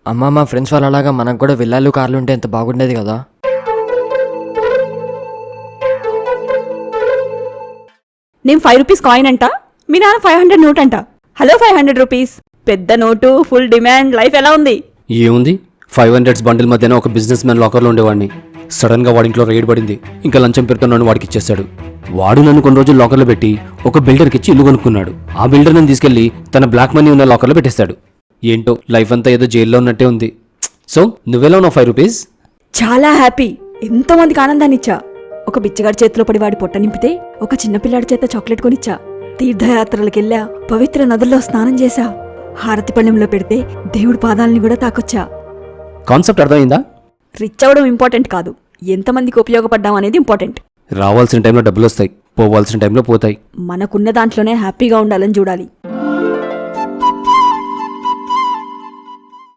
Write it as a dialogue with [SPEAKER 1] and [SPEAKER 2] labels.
[SPEAKER 1] అమ్మ మా ఫ్రెండ్స్ వాళ్ళలాగా మనకు కూడా విల్లాలు కార్లు ఉంటే ఎంత బాగుండేది కదా.
[SPEAKER 2] నేను 5 రూపీస్ కాయిన్ అంట, మీ నాన్న 500 నోట్ అంట. హలో 500 రూపీస్, పెద్ద నోటు, ఫుల్ డిమాండ్, లైఫ్ ఎలా ఉంది?
[SPEAKER 3] ఏముంది, 500 బండిల్ మధ్యన ఒక బిజినెస్ మ్యాన్ లాకర్లో ఉండేవాడిని. సడన్ గా వాడింట్లో రైడ్ పడింది. ఇంకా లంచం పెడుతున్నాను వాడికి ఇచ్చేశాడు. వాడు నన్ను కొన్ని రోజులు లాకర్లో పెట్టి ఒక బిల్డర్కి ఇచ్చి ఇల్లు కొనుక్కున్నాడు. ఆ బిల్డర్ నన్ను తీసుకెళ్లి తన బ్లాక్ మనీ ఉన్న లాకర్లో పెట్టేశాడు. ఏంటో లైఫ్ అంతా ఏదో జైల్లో ఉన్నట్టే ఉంది. సో నువ్వెలా ఉన్నావు 5 రూపీస్?
[SPEAKER 2] చాలా హ్యాపీ, ఎంతో మందికి ఆనందాన్ని ఇచ్చా. ఒక బిచ్చగాడి చేతిలో పడి వాడి పొట్ట నింపితే ఒక చిన్నపిల్లాడి చేత చాక్లెట్ కొనిచ్చా. తీర్థయాత్రలకెళ్ళా, పవిత్ర నదుల్లో స్నానం చేశా. హారతి పళ్ళెంలో పెడితే దేవుడి పాదాలని కూడా తాకొచ్చా.
[SPEAKER 3] కాన్సెప్ట్ అర్థమైందా?
[SPEAKER 2] రిచ్ అవ్వడం ఇంపార్టెంట్ కాదు, ఎంతమందికి ఉపయోగపడ్డాం అనేది ఇంపార్టెంట్.
[SPEAKER 3] రావాల్సిన టైంలో డబ్బులు వస్తాయి, పోవాల్సిన టైంలో పోతాయి.
[SPEAKER 2] మనకున్న దాంట్లోనే హ్యాపీగా ఉండాలని చూడాలి.